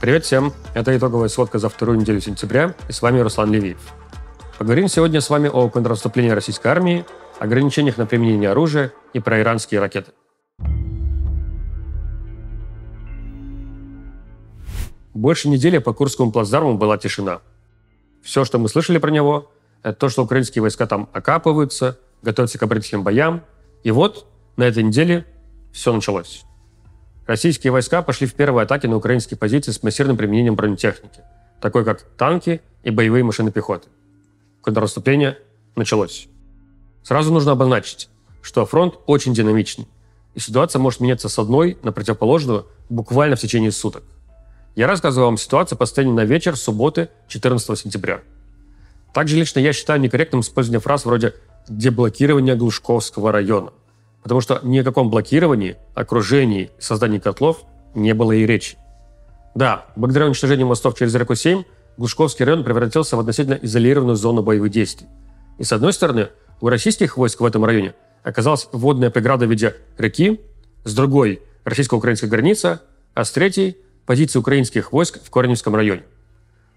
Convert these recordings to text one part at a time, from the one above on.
Привет всем! Это итоговая сводка за вторую неделю сентября, и с вами Руслан Левиев. Поговорим сегодня с вами о контрнаступлении российской армии, ограничениях на применение оружия и про иранские ракеты. Больше недели по Курскому плацдарму была тишина. Все, что мы слышали про него, это то, что украинские войска там окапываются, готовятся к оборонительным боям. И вот на этой неделе все началось. Российские войска пошли в первые атаки на украинские позиции с массированным применением бронетехники, такой как танки и боевые машины пехоты. Контрнаступление началось. Сразу нужно обозначить, что фронт очень динамичный, и ситуация может меняться с одной на противоположную буквально в течение суток. Я рассказываю вам ситуацию по состоянию на вечер субботы 14 сентября. Также лично я считаю некорректным использование фраз вроде «деблокирование Глушковского района», потому что ни о каком блокировании, окружении и создании котлов не было и речи. Да, благодаря уничтожению мостов через реку Сейм, Глушковский район превратился в относительно изолированную зону боевых действий. И с одной стороны, у российских войск в этом районе оказалась водная преграда в виде реки, с другой – российско-украинская граница, а с третьей – позиции украинских войск в Корневском районе.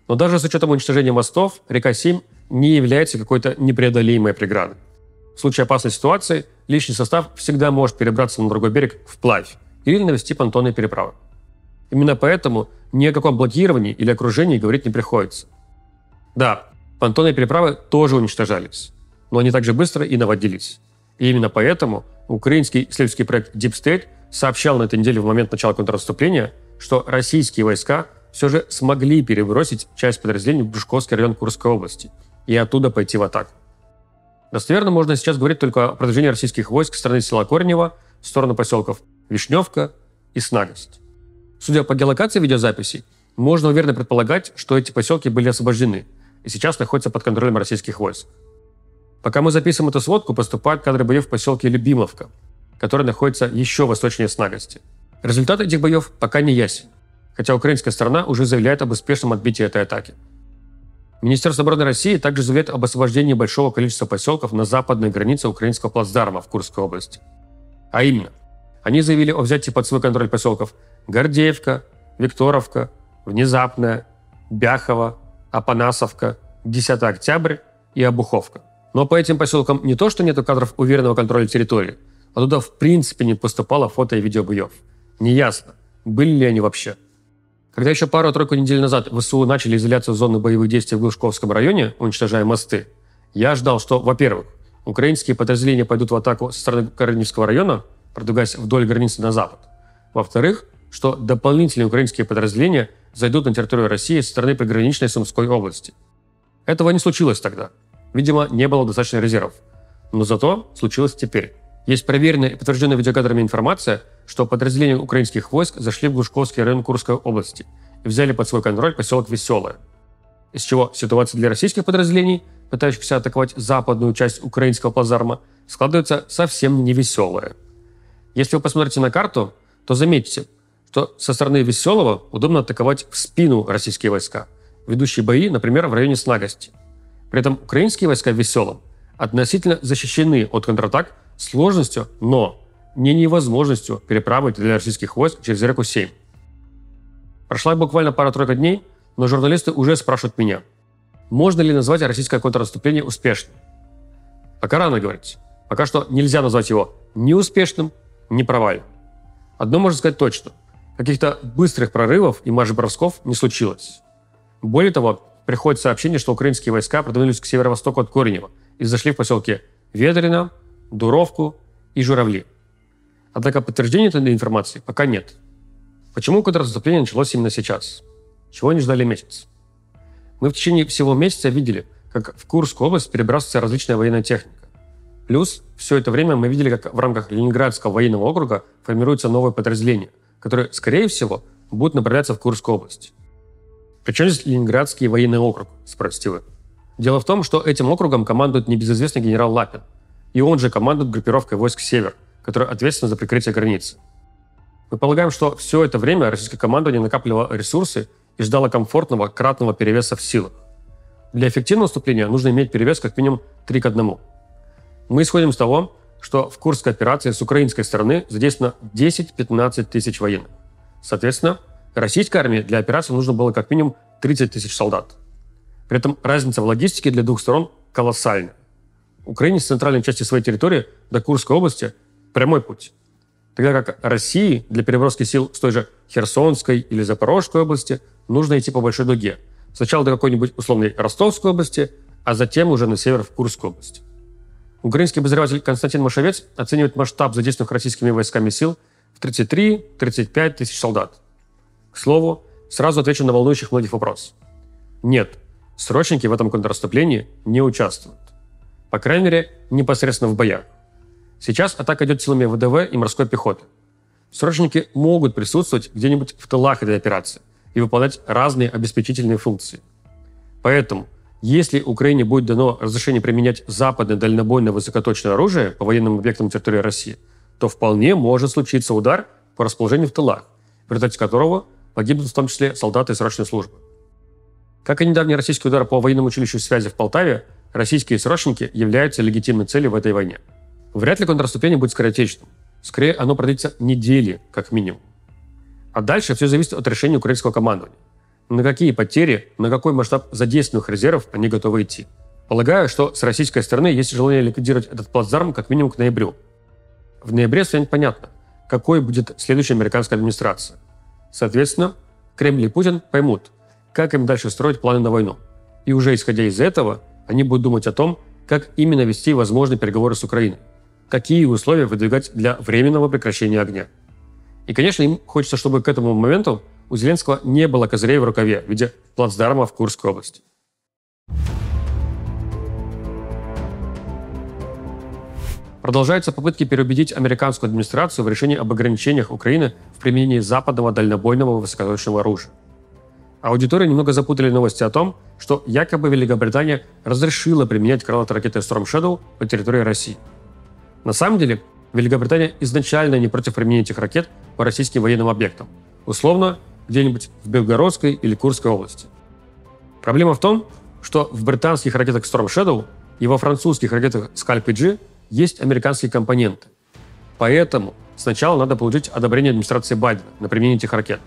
Но даже с учетом уничтожения мостов, река Сейм не является какой-то непреодолимой преградой. В случае опасной ситуации личный состав всегда может перебраться на другой берег вплавь или навести понтонные переправы. Именно поэтому ни о каком блокировании или окружении говорить не приходится. Да, понтонные переправы тоже уничтожались, но они также быстро и наводились. И именно поэтому украинский исследовательский проект Deep State сообщал на этой неделе в момент начала контрнаступления, что российские войска все же смогли перебросить часть подразделений в Глушковский район Курской области и оттуда пойти в атаку. Достоверно можно сейчас говорить только о продвижении российских войск с стороны села Корнево в сторону поселков Вишневка и Снагость. Судя по геолокации видеозаписей, можно уверенно предполагать, что эти поселки были освобождены и сейчас находятся под контролем российских войск. Пока мы записываем эту сводку, поступают кадры боев в поселке Любимовка, который находится еще восточнее Снагости. Результат этих боев пока не ясен, хотя украинская сторона уже заявляет об успешном отбитии этой атаки. Министерство обороны России также заявляет об освобождении большого количества поселков на западной границе украинского плацдарма в Курской области. А именно, они заявили о взятии под свой контроль поселков Гордеевка, Викторовка, Внезапная, Бяхово, Апанасовка, 10 Октябрь и Обуховка. Но по этим поселкам не то, что нет кадров уверенного контроля территории, а туда в принципе не поступало фото и видео боев. Неясно, были ли они вообще. Когда еще пару-тройку недель назад ВСУ начали изоляцию зоны боевых действий в Глушковском районе, уничтожая мосты, я ждал, что, во-первых, украинские подразделения пойдут в атаку со стороны Корневского района, продвигаясь вдоль границы на запад. Во-вторых, что дополнительные украинские подразделения зайдут на территорию России со стороны приграничной Сумской области. Этого не случилось тогда. Видимо, не было достаточно резервов. Но зато случилось теперь. Есть проверенная и подтвержденная видеокадрами информация, что подразделения украинских войск зашли в Глушковский район Курской области и взяли под свой контроль поселок Веселое. Из чего ситуация для российских подразделений, пытающихся атаковать западную часть украинского плацдарма, складывается совсем невеселая. Если вы посмотрите на карту, то заметите, что со стороны Веселого удобно атаковать в спину российские войска, ведущие бои, например, в районе Снагости. При этом украинские войска в Веселом относительно защищены от контратак сложностью, но не невозможностью переправы для российских войск через реку Сейм. Прошла буквально пара-тройка дней, но журналисты уже спрашивают меня, можно ли назвать российское контрнаступление успешным. Пока рано говорить. Пока что нельзя назвать его ни успешным, ни провальным. Одно можно сказать точно. Каких-то быстрых прорывов и марш-бросков не случилось. Более того, приходит сообщение, что украинские войска продвинулись к северо-востоку от Корнева и зашли в поселки Ведрино, Дуровку и Журавли. Однако подтверждения этой информации пока нет. Почему контрнаступление началось именно сейчас? Чего не ждали месяц? Мы в течение всего месяца видели, как в Курскую область перебрасывается различная военная техника. Плюс все это время мы видели, как в рамках Ленинградского военного округа формируются новые подразделения, которые, скорее всего, будут направляться в Курскую область. Причем здесь Ленинградский военный округ, спросите вы? Дело в том, что этим округом командует небезызвестный генерал Лапин. И он же командует группировкой войск «Север», которая ответственна за прикрытие границы. Мы полагаем, что все это время российское командование накапливало ресурсы и ждало комфортного кратного перевеса в силах. Для эффективного наступления нужно иметь перевес как минимум 3:1. Мы исходим из того, что в Курской операции с украинской стороны задействовано 10-15 тысяч военных. Соответственно, Российской армии для операции нужно было как минимум 30 тысяч солдат. При этом разница в логистике для двух сторон колоссальна. Украине с центральной части своей территории до Курской области прямой путь. Тогда как России для переброски сил с той же Херсонской или Запорожской области нужно идти по большой дуге. Сначала до какой-нибудь условной Ростовской области, а затем уже на север в Курскую область. Украинский обозреватель Константин Машевец оценивает масштаб задействованных российскими войсками сил в 33-35 тысяч солдат. К слову, сразу отвечу на волнующих многих вопрос. Нет, срочники в этом контрнаступлении не участвуют. По крайней мере, непосредственно в боях. Сейчас атака идет силами ВДВ и морской пехоты. Срочники могут присутствовать где-нибудь в тылах этой операции и выполнять разные обеспечительные функции. Поэтому, если Украине будет дано разрешение применять западное дальнобойное высокоточное оружие по военным объектам на территории России, то вполне может случиться удар по расположению в тылах, в результате которого погибнут в том числе солдаты срочной службы. Как и недавний российский удар по военному училищу связи в Полтаве, российские срочники являются легитимной целью в этой войне. Вряд ли контрнаступление будет скоротечным. Скорее, оно продлится недели, как минимум. А дальше все зависит от решения украинского командования. На какие потери, на какой масштаб задействованных резервов они готовы идти. Полагаю, что с российской стороны есть желание ликвидировать этот плацдарм как минимум к ноябрю. В ноябре станет понятно, какой будет следующая американская администрация. Соответственно, Кремль и Путин поймут, как им дальше строить планы на войну. И уже исходя из этого, они будут думать о том, как именно вести возможные переговоры с Украиной. Какие условия выдвигать для временного прекращения огня. И, конечно, им хочется, чтобы к этому моменту у Зеленского не было козырей в рукаве в виде плацдарма в Курской области. Продолжаются попытки переубедить американскую администрацию в решении об ограничениях Украины в применении западного дальнобойного высокоточного оружия. Аудиторию немного запутали новости о том, что якобы Великобритания разрешила применять крылатые ракеты Storm Shadow по территории России. На самом деле, Великобритания изначально не против применения этих ракет по российским военным объектам, условно, где-нибудь в Белгородской или Курской области. Проблема в том, что в британских ракетах Storm Shadow и во французских ракетах Scalp-G есть американские компоненты. Поэтому сначала надо получить одобрение администрации Байдена на применение этих ракет.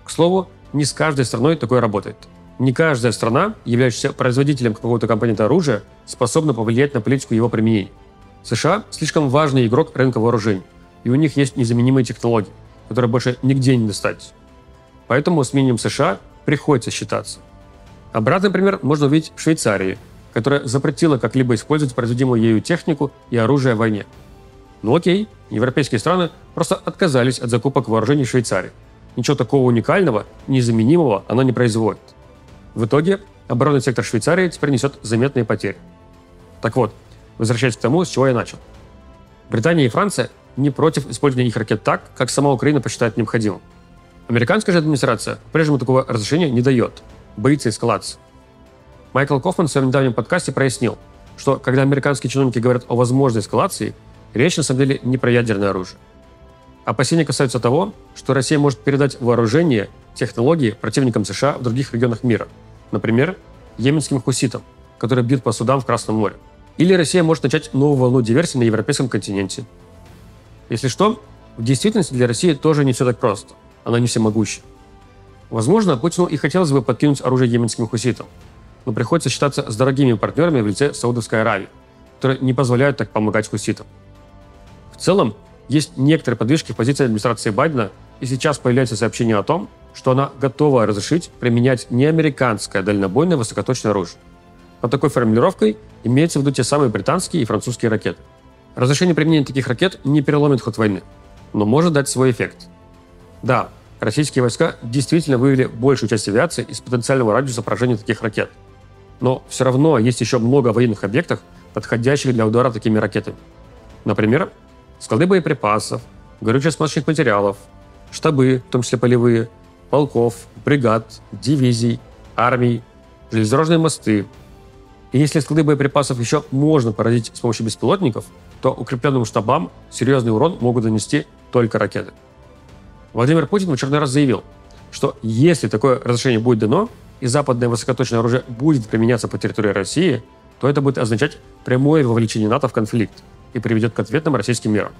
К слову, не с каждой страной такое работает. Не каждая страна, являющаяся производителем какого-то компонента оружия, способна повлиять на политику его применения. США слишком важный игрок рынка вооружений, и у них есть незаменимые технологии, которые больше нигде не достать. Поэтому с мнением США приходится считаться. Обратный пример можно увидеть в Швейцарии, которая запретила как-либо использовать производимую ею технику и оружие в войне. Ну окей, европейские страны просто отказались от закупок вооружений в Швейцарии. Ничего такого уникального, незаменимого она не производит. В итоге оборонный сектор Швейцарии теперь несет заметные потери. Так вот, возвращаясь к тому, с чего я начал. Британия и Франция не против использования их ракет так, как сама Украина посчитает необходимым. Американская же администрация по-прежнему такого разрешения не дает, боится эскалации. Майкл Кофман в своем недавнем подкасте прояснил, что когда американские чиновники говорят о возможной эскалации, речь на самом деле не про ядерное оружие. Опасения касаются того, что Россия может передать вооружение, технологии противникам США в других регионах мира, например, йеменским хуситам, которые бьют по судам в Красном море. Или Россия может начать новую волну диверсий на европейском континенте. Если что, в действительности для России тоже не все так просто. Она не всемогуща. Возможно, Путину и хотелось бы подкинуть оружие йеменским хуситам, но приходится считаться с дорогими партнерами в лице Саудовской Аравии, которые не позволяют так помогать хуситам. В целом, есть некоторые подвижки в позиции администрации Байдена, и сейчас появляются сообщения о том, что она готова разрешить применять неамериканское дальнобойное высокоточное оружие. Под такой формулировкой имеется в виду те самые британские и французские ракеты. Разрешение применения таких ракет не переломит ход войны, но может дать свой эффект. Да, российские войска действительно вывели большую часть авиации из потенциального радиуса поражения таких ракет. Но все равно есть еще много военных объектов, подходящих для удара такими ракетами. Например, склады боеприпасов, горюче-смазочных материалов, штабы, в том числе полевые, полков, бригад, дивизий, армий, железнодорожные мосты. И если склады боеприпасов еще можно поразить с помощью беспилотников, то укрепленным штабам серьезный урон могут нанести только ракеты. Владимир Путин в очередной раз заявил, что если такое разрешение будет дано, и западное высокоточное оружие будет применяться по территории России, то это будет означать прямое вовлечение НАТО в конфликт и приведет к ответным российским мерам.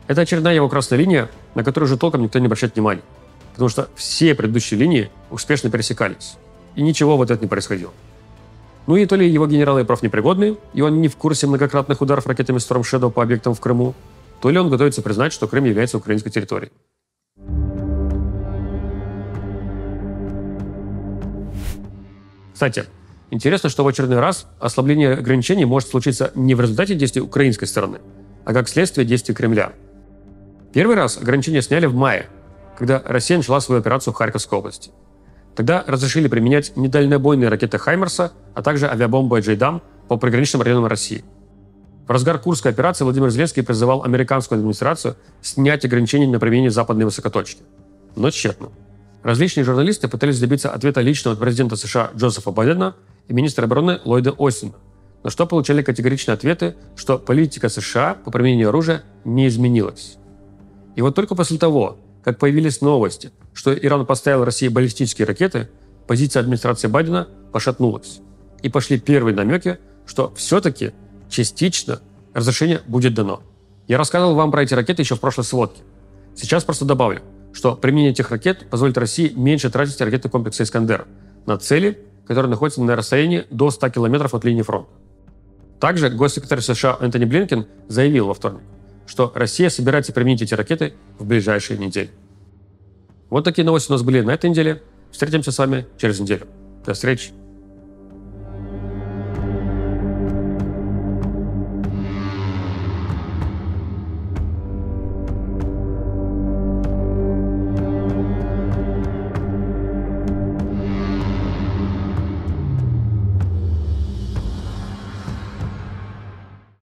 Это очередная его красная линия, на которую уже толком никто не обращает внимания. потому что все предыдущие линии успешно пересекались, и ничего в ответ не происходило. Ну и то ли его генералы и профнепригодны, и он не в курсе многократных ударов ракетами Storm Shadow по объектам в Крыму, то ли он готовится признать, что Крым является украинской территорией. Кстати, интересно, что в очередной раз ослабление ограничений может случиться не в результате действий украинской стороны, а как следствие действий Кремля. Первый раз ограничения сняли в мае, когда Россия начала свою операцию в Харьковской области. Тогда разрешили применять недальнобойные ракеты «Хаймерса», а также авиабомбы «Джейдам» по приграничным районам России. В разгар Курской операции Владимир Зеленский призывал американскую администрацию снять ограничения на применение западной высокоточки. Но тщетно. Различные журналисты пытались добиться ответа лично от президента США Джозефа Байдена и министра обороны Ллойда Остина, на что получали категоричные ответы, что политика США по применению оружия не изменилась. И вот только после того, как появились новости, что Иран поставил России баллистические ракеты, позиция администрации Байдена пошатнулась. И пошли первые намеки, что все-таки частично разрешение будет дано. Я рассказывал вам про эти ракеты еще в прошлой сводке. Сейчас просто добавлю, что применение этих ракет позволит России меньше тратить ракетный комплекс «Искандер» на цели, которые находятся на расстоянии до 100 километров от линии фронта. Также госсекретарь США Энтони Блинкен заявил во вторник, что Россия собирается применить эти ракеты в ближайшие недели. Вот такие новости у нас были на этой неделе. Встретимся с вами через неделю. До встречи.